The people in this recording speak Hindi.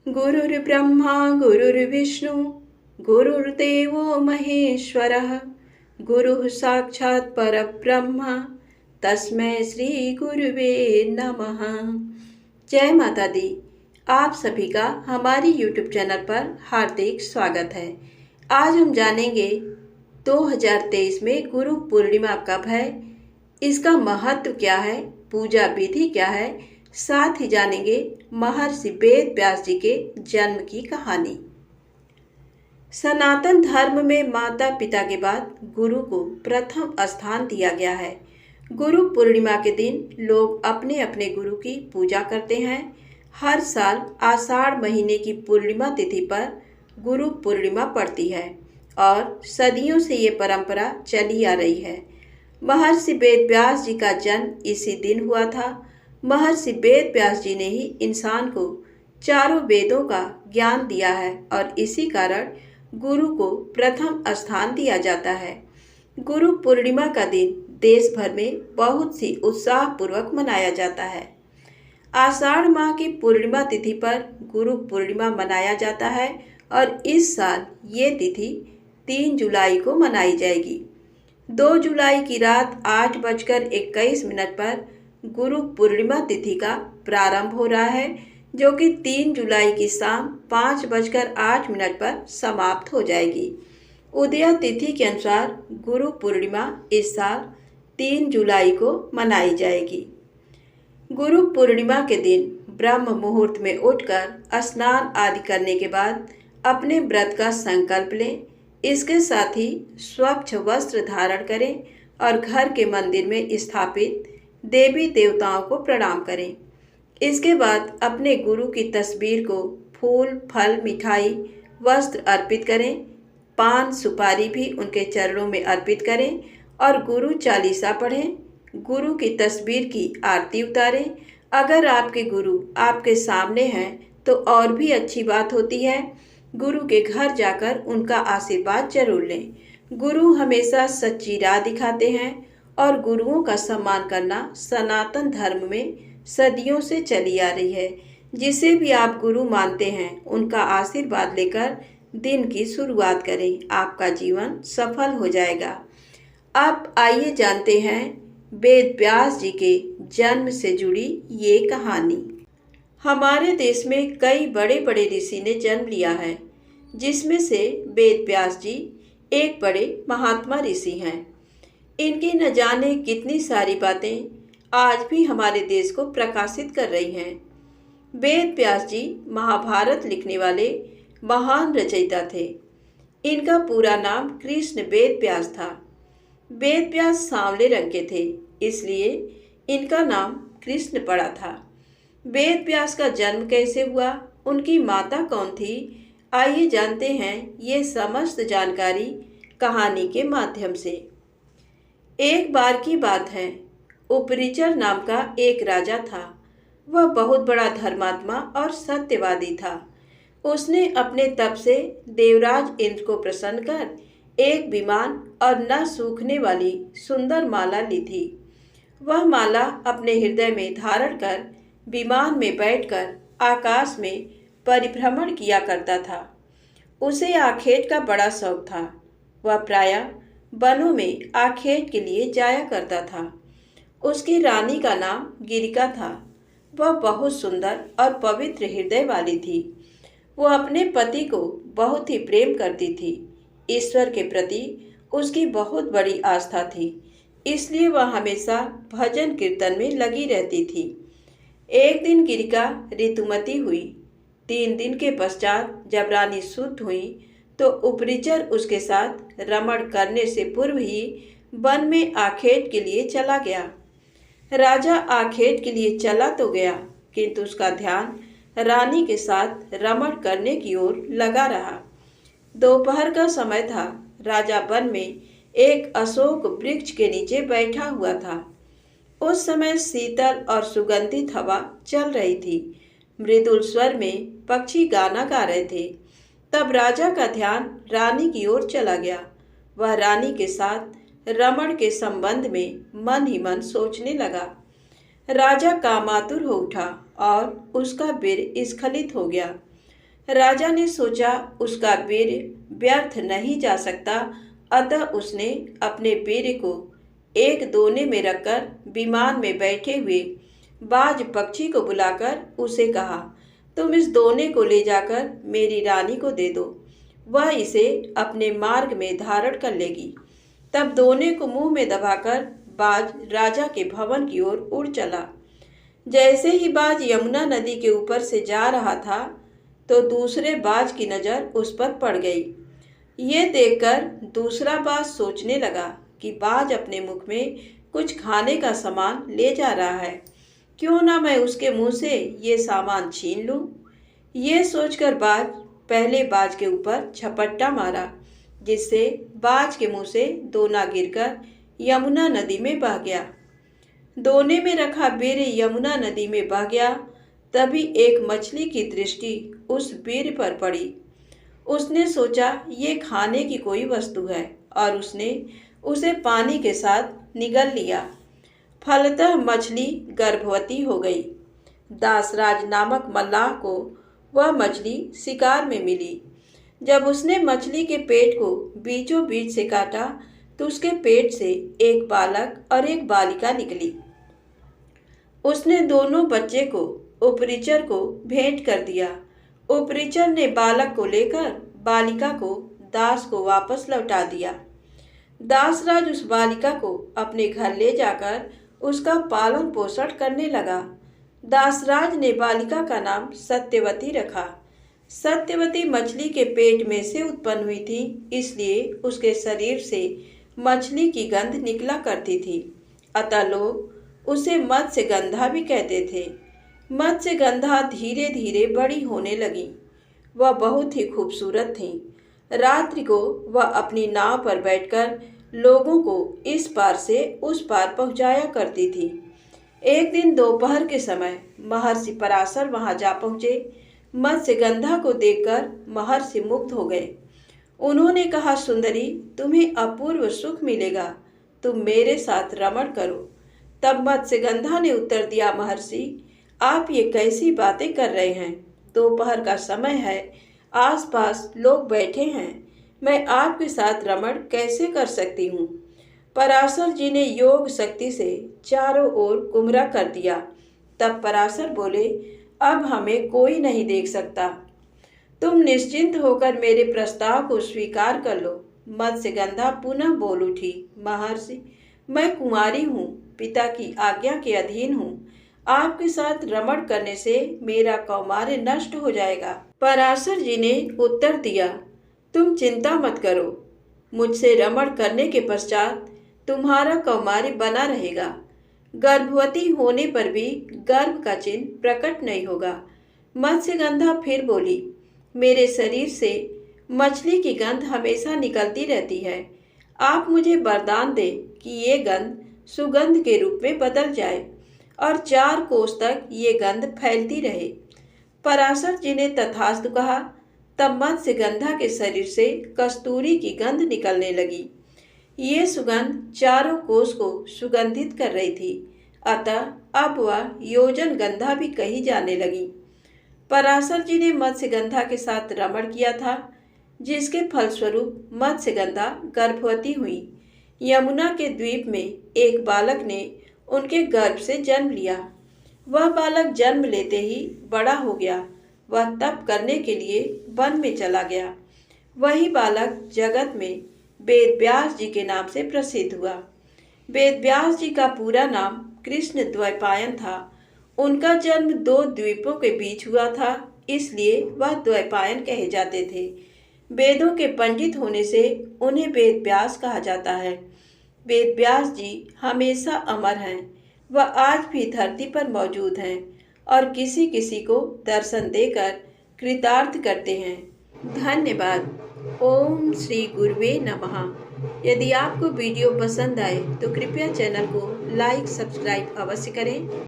गुरुर्ब्रह्मा गुरुर्विष्णु गुरुर्देवो महेश्वरः गुरुः साक्षात् परब्रह्म तस्मै श्री गुरुवे नमः। जय माता दी। आप सभी का हमारी YouTube चैनल पर हार्दिक स्वागत है। आज हम जानेंगे 2023 में गुरु पूर्णिमा कब है, इसका महत्व क्या है, पूजा विधि क्या है, साथ ही जानेंगे महर्षि वेद व्यास जी के जन्म की कहानी। सनातन धर्म में माता पिता के बाद गुरु को प्रथम स्थान दिया गया है। गुरु पूर्णिमा के दिन लोग अपने अपने गुरु की पूजा करते हैं। हर साल आषाढ़ महीने की पूर्णिमा तिथि पर गुरु पूर्णिमा पड़ती है और सदियों से ये परंपरा चली आ रही है। महर्षि वेद व्यास जी का जन्म इसी दिन हुआ था। महर्षि वेद व्यास जी ने ही इंसान को चारों वेदों का ज्ञान दिया है और इसी कारण गुरु को प्रथम स्थान दिया जाता है। गुरु पूर्णिमा का दिन देश भर में बहुत सी उत्साहपूर्वक मनाया जाता है। आषाढ़ माह की पूर्णिमा तिथि पर गुरु पूर्णिमा मनाया जाता है और इस साल ये तिथि 3 जुलाई को मनाई जाएगी। 2 जुलाई की रात 8:21 पर गुरु पूर्णिमा तिथि का प्रारंभ हो रहा है, जो कि 3 जुलाई की शाम 5:08 पर समाप्त हो जाएगी। उदय तिथि के अनुसार गुरु पूर्णिमा इस साल 3 जुलाई को मनाई जाएगी। गुरु पूर्णिमा के दिन ब्रह्म मुहूर्त में उठकर स्नान आदि करने के बाद अपने व्रत का संकल्प लें। इसके साथ ही स्वच्छ वस्त्र धारण करें और घर के मंदिर में स्थापित देवी देवताओं को प्रणाम करें। इसके बाद अपने गुरु की तस्वीर को फूल, फल, मिठाई, वस्त्र अर्पित करें। पान सुपारी भी उनके चरणों में अर्पित करें और गुरु चालीसा पढ़ें। गुरु की तस्वीर की आरती उतारें। अगर आपके गुरु आपके सामने हैं तो और भी अच्छी बात होती है। गुरु के घर जाकर उनका आशीर्वाद जरूर लें। गुरु हमेशा सच्ची राह दिखाते हैं और गुरुओं का सम्मान करना सनातन धर्म में सदियों से चली आ रही है। जिसे भी आप गुरु मानते हैं उनका आशीर्वाद लेकर दिन की शुरुआत करें, आपका जीवन सफल हो जाएगा। अब आइए जानते हैं वेद व्यास जी के जन्म से जुड़ी ये कहानी। हमारे देश में कई बड़े बड़े ऋषि ने जन्म लिया है, जिसमें से वेद व्यास जी एक बड़े महात्मा ऋषि हैं। इनकी न जाने कितनी सारी बातें आज भी हमारे देश को प्रकाशित कर रही हैं। वेद व्यास जी महाभारत लिखने वाले महान रचयिता थे। इनका पूरा नाम कृष्ण वेद व्यास था। वेद व्यास सांवले रंग के थे, इसलिए इनका नाम कृष्ण पड़ा था। वेद व्यास का जन्म कैसे हुआ, उनकी माता कौन थी, आइए जानते हैं ये समस्त जानकारी कहानी के माध्यम से। एक बार की बात है, उपरिचर नाम का एक राजा था। वह बहुत बड़ा धर्मात्मा और सत्यवादी था। उसने अपने तप से देवराज इंद्र को प्रसन्न कर एक विमान और न सूखने वाली सुंदर माला ली थी। वह माला अपने हृदय में धारण कर विमान में बैठकर आकाश में परिभ्रमण किया करता था। उसे आखेट का बड़ा शौक था। वह प्रायः वनों में आखेट के लिए जाया करता था। उसकी रानी का नाम गिरिका था। वह बहुत सुंदर और पवित्र हृदय वाली थी। वह अपने पति को बहुत ही प्रेम करती थी। ईश्वर के प्रति उसकी बहुत बड़ी आस्था थी, इसलिए वह हमेशा भजन कीर्तन में लगी रहती थी। एक दिन गिरिका ऋतुमती हुई। 3 दिन के पश्चात जब रानी शुद्ध हुई तो उपरिचर उसके साथ रमण करने से पूर्व ही वन में आखेट के लिए चला गया। राजा आखेट के लिए चला तो गया, किंतु उसका ध्यान रानी के साथ रमण करने की ओर लगा रहा। दोपहर का समय था। राजा वन में एक अशोक वृक्ष के नीचे बैठा हुआ था। उस समय शीतल और सुगंधित हवा चल रही थी। मृदुल स्वर में पक्षी गाना गा रहे थे। तब राजा का ध्यान रानी की ओर चला गया। वह रानी के साथ रमण के संबंध में मन ही मन सोचने लगा। राजा कामातुर हो उठा और उसका वीर स्खलित हो गया। राजा ने सोचा उसका वीर व्यर्थ नहीं जा सकता, अतः उसने अपने वीर को एक दोने में रखकर विमान में बैठे हुए बाज पक्षी को बुलाकर उसे कहा, तुम इस दोने को ले जाकर मेरी रानी को दे दो, वह इसे अपने मार्ग में धारण कर लेगी। तब दोने को मुंह में दबाकर बाज राजा के भवन की ओर उड़ चला। जैसे ही बाज यमुना नदी के ऊपर से जा रहा था तो दूसरे बाज की नज़र उस पर पड़ गई। ये देखकर दूसरा बाज सोचने लगा कि बाज अपने मुख में कुछ खाने का सामान ले जा रहा है, क्यों ना मैं उसके मुंह से ये सामान छीन लूं। ये सोचकर बाज पहले बाज के ऊपर झपट्टा मारा, जिससे बाज के मुंह से दोना गिरकर यमुना नदी में बह गया। दोने में रखा वीर यमुना नदी में बह गया। तभी एक मछली की दृष्टि उस वीर पर पड़ी। उसने सोचा ये खाने की कोई वस्तु है और उसने उसे पानी के साथ निगल लिया। फलतः मछली गर्भवती हो गई। दासराज नामक मल्लाह को वह मछली शिकार में मिली। जब उसने मछली के पेट को बीचों बीच से काटा तो उसके पेट से एक बालक और एक बालिका निकली। उसने दोनों बच्चे को उपरिचर को भेंट कर दिया। उपरिचर ने बालक को लेकर बालिका को दास को वापस लौटा दिया। दासराज उस बालिका को अपने घर ले जाकर उसका पालन पोषण करने लगा। दासराज ने बालिका का नाम सत्यवती रखा। सत्यवती मछली के पेट में से उत्पन्न हुई थी, इसलिए उसके शरीर से मछली की गंध निकला करती थी, अतः लोग उसे मत्स्यगंधा भी कहते थे। मत्स्यगंधा धीरे धीरे बड़ी होने लगी। वह बहुत ही खूबसूरत थी। रात्रि को वह अपनी नाव पर बैठकर लोगों को इस पार से उस पार पहुंचाया करती थी। एक दिन दोपहर के समय महर्षि पराशर वहां जा पहुंचे। मत्स्यगंधा को देखकर महर्षि मुग्ध हो गए। उन्होंने कहा, सुंदरी, तुम्हें अपूर्व सुख मिलेगा, तुम मेरे साथ रमण करो। तब मत्स्यगंधा ने उत्तर दिया, महर्षि, आप ये कैसी बातें कर रहे हैं? दोपहर का समय है, आसपास लोग बैठे हैं, मैं आपके साथ रमण कैसे कर सकती हूँ? पराशर जी ने योग शक्ति से चारों ओर गुमराह कर दिया। तब पराशर बोले, अब हमें कोई नहीं देख सकता, तुम निश्चिंत होकर मेरे प्रस्ताव को स्वीकार कर लो। मत्स्यगंधा पुनः बोल उठी, महर्षि, मैं कुंवारी हूँ, पिता की आज्ञा के अधीन हूँ, आपके साथ रमण करने से मेरा कौमार्य नष्ट हो जाएगा। पराशर जी ने उत्तर दिया, तुम चिंता मत करो, मुझसे रमण करने के पश्चात तुम्हारा कौमार्य बना रहेगा। गर्भवती होने पर भी गर्भ का चिन्ह प्रकट नहीं होगा। मत्स्यगंधा फिर बोली, मेरे शरीर से मछली की गंध हमेशा निकलती रहती है, आप मुझे वरदान दें कि ये गंध सुगंध के रूप में बदल जाए और 4 कोस तक ये गंध फैलती रहे। पराशर जी ने तथास्तु कहा। तब मत्स्यगंधा के शरीर से कस्तूरी की गंध निकलने लगी। ये सुगंध चारों कोस को सुगंधित कर रही थी, अतः अब वह योजन गंधा भी कही जाने लगी। पराशर जी ने मत्स्यगंधा के साथ रमण किया था, जिसके फलस्वरूप मत्स्यगंधा गर्भवती हुई। यमुना के द्वीप में एक बालक ने उनके गर्भ से जन्म लिया। वह बालक जन्म लेते ही बड़ा हो गया। वह तप करने के लिए वन में चला गया। वही बालक जगत में वेद व्यास जी के नाम से प्रसिद्ध हुआ। वेद व्यास जी का पूरा नाम कृष्ण द्वैपायन था। उनका जन्म 2 द्वीपों के बीच हुआ था, इसलिए वह द्वैपायन कहे जाते थे। वेदों के पंडित होने से उन्हें वेद व्यास कहा जाता है। वेद व्यास जी हमेशा अमर हैं। वह आज भी धरती पर मौजूद हैं और किसी किसी को दर्शन देकर कृतार्थ करते हैं। धन्यवाद। ओम श्री गुरुवे नमः। यदि आपको वीडियो पसंद आए तो कृपया चैनल को लाइक सब्सक्राइब अवश्य करें।